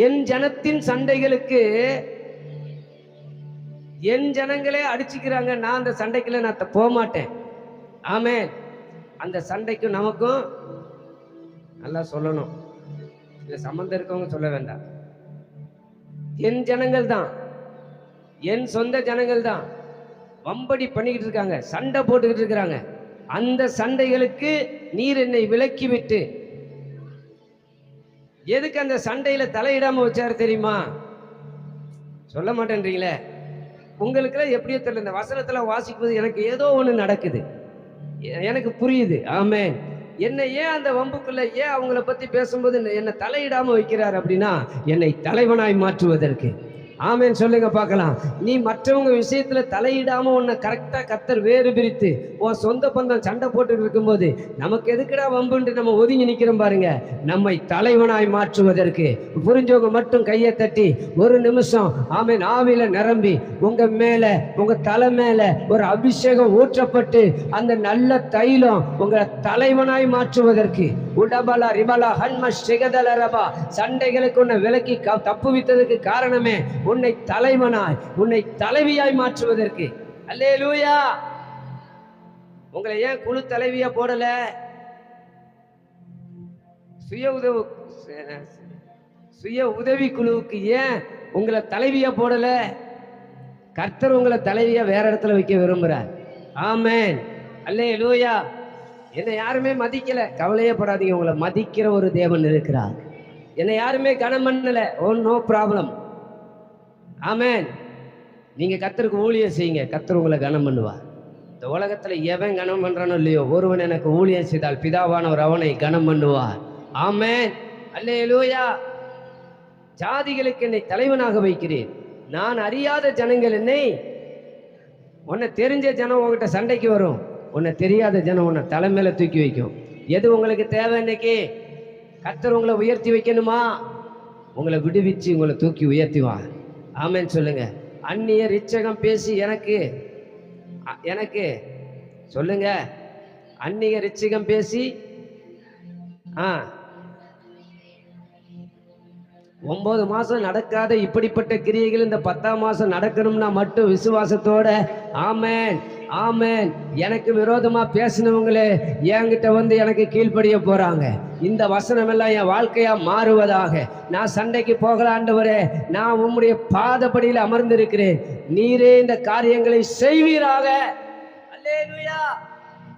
என் ஜனத்தின் சண்டைகளுக்கு என் ஜனங்களே அடிச்சுக்கிறாங்க, நான் அந்த சண்டைக்குள்ள நான் போக மாட்டேன். ஆமென். அந்த சண்டைக்கும் நமக்கும் நல்லா சொல்லணும், இல்ல சம்பந்தம் இருக்கவங்க சொல்ல வேண்டாம். என் ஜனங்கள் தான், என் சொந்த ஜனங்கள் தான் வம்படி பண்ணிக்கிட்டு இருக்காங்க, சண்டை போட்டுக்கிட்டு இருக்கிறாங்க. அந்த சண்டைகளுக்கு நீர் என்னை விலக்கி விட்டு, எதுக்கு அந்த சண்டையில தலையிடாம வச்சாரு தெரியுமா? சொல்ல மாட்டேன்றீங்களே. உங்களுக்கு எப்படியோ தெரியல, இந்த வசனத்துல வாசிக்கும்போது எனக்கு ஏதோ ஒண்ணு நடக்குது, எனக்கு புரியுது. ஆமென். என்னை ஏன் அந்த வம்புக்குள்ள, ஏன் அவங்கள பத்தி பேசும்போது என்னை தலையிடாம வைக்கிறார் அப்படின்னா, என்னை தலைவனாய் மாற்றுவதற்கு. ஆமென் சொல்லுங்க பார்க்கலாம். நீ மற்றவங்க விஷயத்துல தலையிடாம உன்னை கரெக்டா கர்த்தர் வேறு பிரித்து, உன் சொந்த பந்தம் சண்டை போட்டு இருக்கும்போது நமக்கு எதுக்குடா வம்புன்னு நம்ம ஒதுங்கி நிக்கிறோம் பாருங்க, நம்மை தலைவனாய் மாற்றுவதற்கு. புரிஞ்சவங்க மட்டும் கையை தட்டி ஒரு நிமிஷம் ஆமென் ஆவியில நிரம்பி, உங்க மேல உங்க தலை மேல ஒரு அபிஷேகம் ஊற்றப்பட்டு அந்த நல்ல தைலம் உங்களை தலைவனாய் மாற்றுவதற்கு. உடபலா ரிபலா ஹன்ம சிகதலரபா, சண்டைகளுக்கு உன்னை விலக்கி தப்புவித்ததுக்கு காரணமே உன்னை தலைவனாய் உன்னை தலைவியாய் மாற்றுவதற்கு. அல்லேலூயா. உங்களை ஏன் குழு தலைவியா போடல? சுய உதவி குழுவுக்கு ஏன் உங்களை தலைவியா போடல? கர்த்தர் உங்களை தலைவியா வேற இடத்துல வைக்க விரும்புறார். ஆமென். அல்லேலூயா. என்னை யாருமே மதிக்கல, கவலையே படாதீங்க, உங்களை மதிக்கிற ஒரு தேவன் இருக்கிறார். என்னை யாருமே கனம் பண்ணல, ஓ நோ ப்ராப்ளம். ஆமென். நீங்க கர்த்தருக்கு ஊழியம் செய்யுங்க, கர்த்தர் உங்களை கனம் பண்ணுவார். இந்த உலகத்துல எவன் கனம் பண்றானோ இல்லையோ, ஒருவன் எனக்கு ஊழியம் செய்தால் பிதாவானவர் அவனை கனம் பண்ணுவார். ஆமென். அல்லேலூயா. ஜாதிகளுக்கு என்னை தலைவனாக வைக்கிறேன், நான் அறியாத ஜனங்கள் என்னை, உன்னை தெரிஞ்ச ஜனம் உங்ககிட்ட சண்டைக்கு வரும், உன்னை தெரியாத ஜனம் உன்னை தலை மேல தூக்கி வைக்கும். எது உங்களுக்கு தேவை? இன்னைக்கு கர்த்தர் உங்களை உயர்த்தி வைக்கணுமா? உங்களை விடுவிச்சு உங்களை தூக்கி உயர்த்திவார். ஆமென் சொல்லுங்க. அந்நிய ரிச்சகம் பேசி எனக்கு சொல்லுங்க, அந்நிய ரிச்சகம் பேசி 9 மாசம் நடக்காத இப்படிப்பட்ட கிரியைகள் இந்த 10ஆம் மாசம் நடக்கணும்னா மட்டும் விசுவாசத்தோட ஆமென் ஆமென். எனக்கு விரோதமா பேசினவங்களே என்கிட்ட வந்து எனக்கு கீழ்ப்படிய போறாங்க. இந்த வசனம் எல்லாம் என் வாழ்க்கையா மாறுவதாக. நான் சண்டைக்கு போகல ஆண்டவரே, நான் உம்முடைய பாதப்படியில் அமர்ந்திருக்கிறேன், நீரே இந்த காரியங்களை செய்வீராக. அல்லேலூயா.